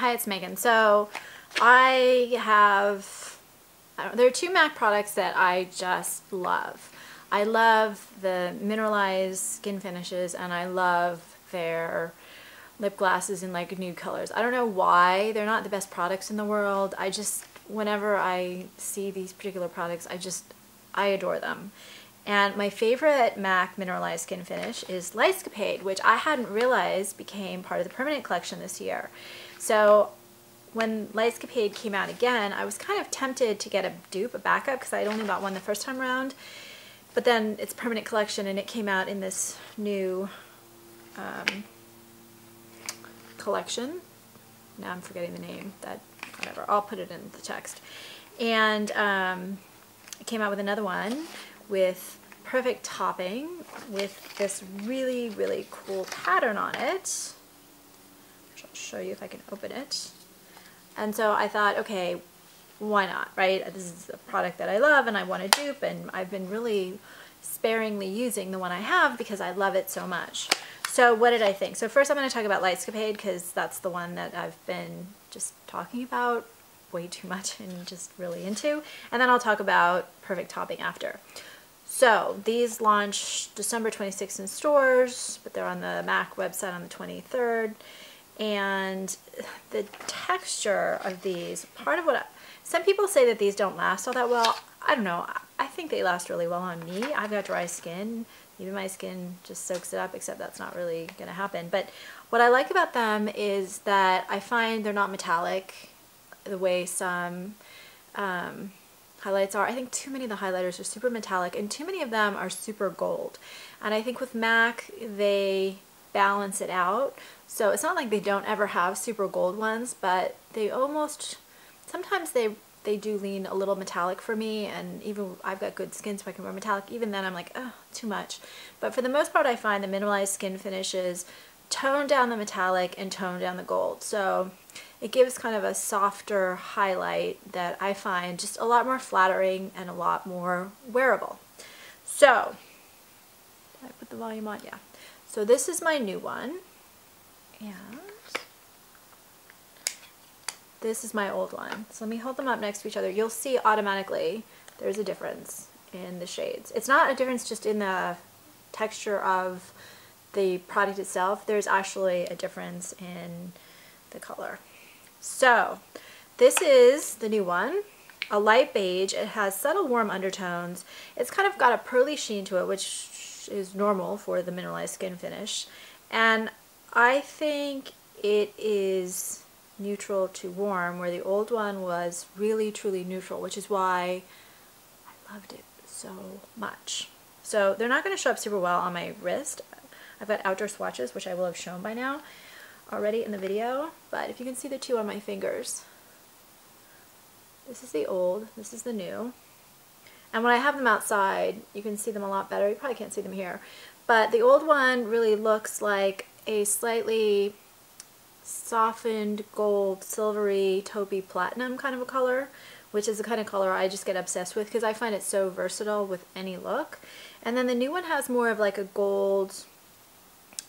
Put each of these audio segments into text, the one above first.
Hi, it's Megan. So I have, there are two MAC products that I just love. I love the Mineralize skin finishes, and I love their lip glosses in like nude colors. I don't know why they're not the best products in the world. I just, whenever I see these particular products, I adore them. And my favorite MAC Mineralize skin finish is Lightscapade, which I hadn't realized became part of the permanent collection this year. So when Lightscapade came out again, I was kind of tempted to get a dupe, a backup, because I had only bought one the first time around. But then it's permanent collection, and it came out in this new collection. Now I'm forgetting the name. Whatever. I'll put it in the text. And it came out with another one with perfect topping with this really, really cool pattern on it. I'll show you if I can open it. And so I thought, okay, why not, right? This is a product that I love and I want to dupe, and I've been really sparingly using the one I have because I love it so much. So what did I think? So first I'm going to talk about Lightscapade because that's the one that I've been just talking about way too much and just really into. And then I'll talk about perfect topping after. So these launched December 26th in stores, but they're on the MAC website on the 23rd. And the texture of these, part of what some people say that these don't last all that well. I don't know. I think they last really well on me. I've got dry skin. Even my skin just soaks it up, except that's not really going to happen. But what I like about them is that I find they're not metallic the way some highlights are. I think too many of the highlighters are super metallic, and too many of them are super gold. And I think with MAC, they balance it out. So it's not like they don't ever have super gold ones, but they almost, sometimes they do lean a little metallic for me, and even I've got good skin so I can wear metallic. Even then I'm like, oh, too much. But for the most part, I find the Mineralized skin finishes tone down the metallic and tone down the gold. So it gives kind of a softer highlight that I find just a lot more flattering and a lot more wearable. So, did I put the volume on? Yeah. So this is my new one, and this is my old one. So let me hold them up next to each other. You'll see automatically there's a difference in the shades. It's not a difference just in the texture of the product itself. There's actually a difference in the color. So this is the new one, a light beige. It has subtle warm undertones. It's kind of got a pearly sheen to it, which is normal for the Mineralized skin finish. And I think it is neutral to warm, where the old one was really truly neutral, which is why I loved it so much. So they're not going to show up super well on my wrist. I've got outdoor swatches, which I will have shown by now already in the video, but if you can see the two on my fingers, this is the old, this is the new. And when I have them outside, you can see them a lot better. You probably can't see them here, but the old one really looks like a slightly softened gold, silvery, taupey platinum kind of a color, which is the kind of color I just get obsessed with because I find it so versatile with any look. And then the new one has more of like a gold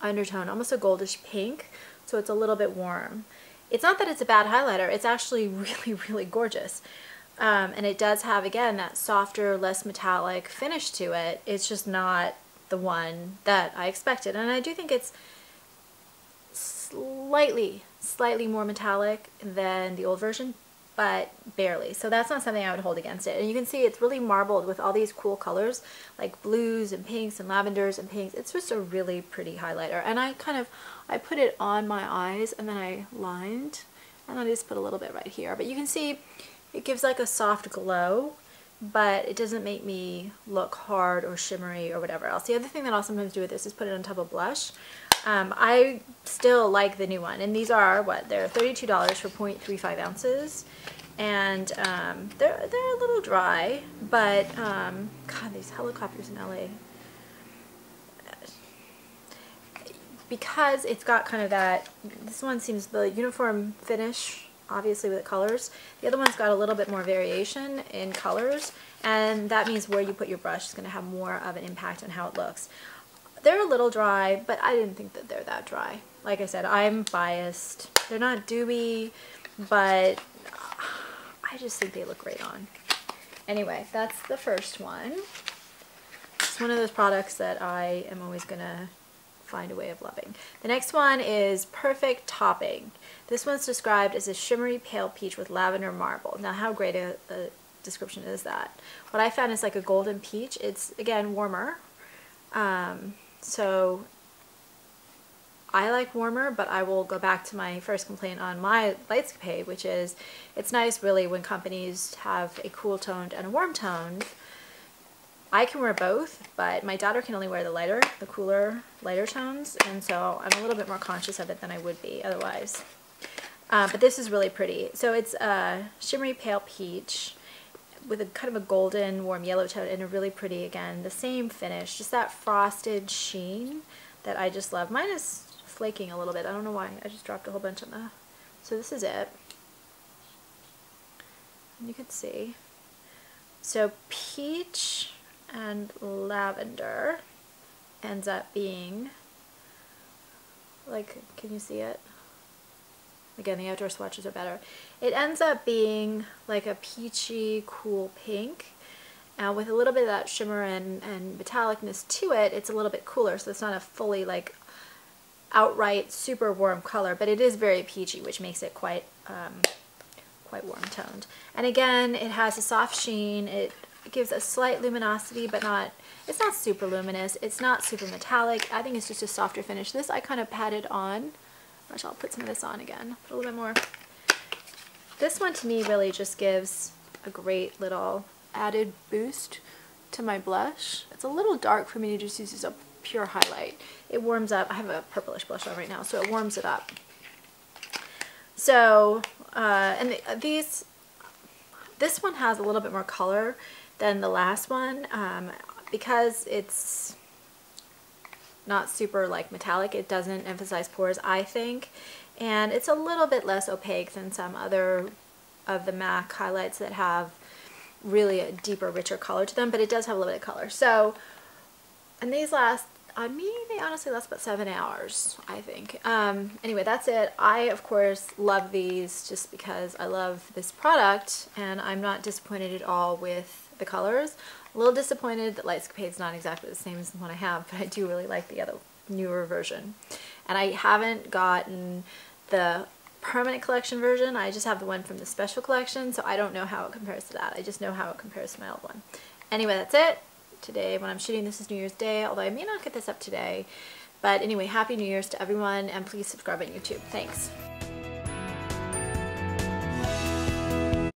undertone, almost a goldish pink, so it's a little bit warm. It's not that it's a bad highlighter, it's actually really, really gorgeous. And it does have, again, that softer, less metallic finish to it. It's just not the one that I expected. And I do think it's slightly more metallic than the old version, but barely. So that's not something I would hold against it. And you can see it's really marbled with all these cool colors, like blues and pinks and lavenders and pinks. It's just a really pretty highlighter. And I put it on my eyes, and then I lined, and I just put a little bit right here. But you can see it gives like a soft glow, but it doesn't make me look hard or shimmery or whatever else. The other thing that I'll sometimes do with this is put it on top of blush. I still like the new one, and these are, what, they're $32 for 0.35 ounces, and they're a little dry, but God, these helicopters in LA. Because it's got kind of that, this one seems the uniform finish, obviously with the colors. The other one's got a little bit more variation in colors, and that means where you put your brush is going to have more of an impact on how it looks. They're a little dry, but I didn't think that they're that dry. Like I said, I'm biased. They're not dewy, but I just think they look great on. Anyway, that's the first one. It's one of those products that I am always gonna find a way of loving. The next one is Perfect Topping. This one's described as a shimmery pale peach with lavender marble. Now, how great a description is that? What I found is like a golden peach. It's, again, warmer. So I like warmer, but I will go back to my first complaint on my Lightscapade, which is it's nice really when companies have a cool toned and a warm toned. I can wear both, but my daughter can only wear the cooler, lighter tones, and so I'm a little bit more conscious of it than I would be otherwise. But this is really pretty. So it's a shimmery pale peach with a kind of a golden warm yellow tone and a really pretty, again, the same finish, just that frosted sheen that I just love. Mine is flaking a little bit. I don't know why. I just dropped a whole bunch on the... So this is it. And you can see. So peach and lavender ends up being, like, can you see it? Again, the outdoor swatches are better. It ends up being like a peachy, cool pink. With a little bit of that shimmer and metallicness to it, it's a little bit cooler, so it's not a fully, like, outright super warm color, but it is very peachy, which makes it quite warm toned. And again, it has a soft sheen. It gives a slight luminosity, but it's not super luminous. It's not super metallic. I think it's just a softer finish. This I kind of patted on. I'll put some of this on again, put a little bit more. This one to me really just gives a great little added boost to my blush. It's a little dark for me to just use as a pure highlight. It warms up. I have a purplish blush on right now, so it warms it up. So, and this one has a little bit more color than the last one, because it's not super like metallic. It doesn't emphasize pores, I think, and it's a little bit less opaque than some other of the MAC highlights that have really a deeper, richer color to them, but it does have a little bit of color. So, and these last, on me, they honestly last about 7 hours, I think. Anyway, that's it. I, of course, love these just because I love this product, and I'm not disappointed at all with the colors. A little disappointed that Lightscapade's not exactly the same as the one I have, but I do really like the other newer version. And I haven't gotten the permanent collection version. I just have the one from the special collection, so I don't know how it compares to that. I just know how it compares to my old one. Anyway, that's it. Today, when I'm shooting, this is New Year's Day, although I may not get this up today. But anyway, Happy New Year's to everyone, and please subscribe on YouTube. Thanks.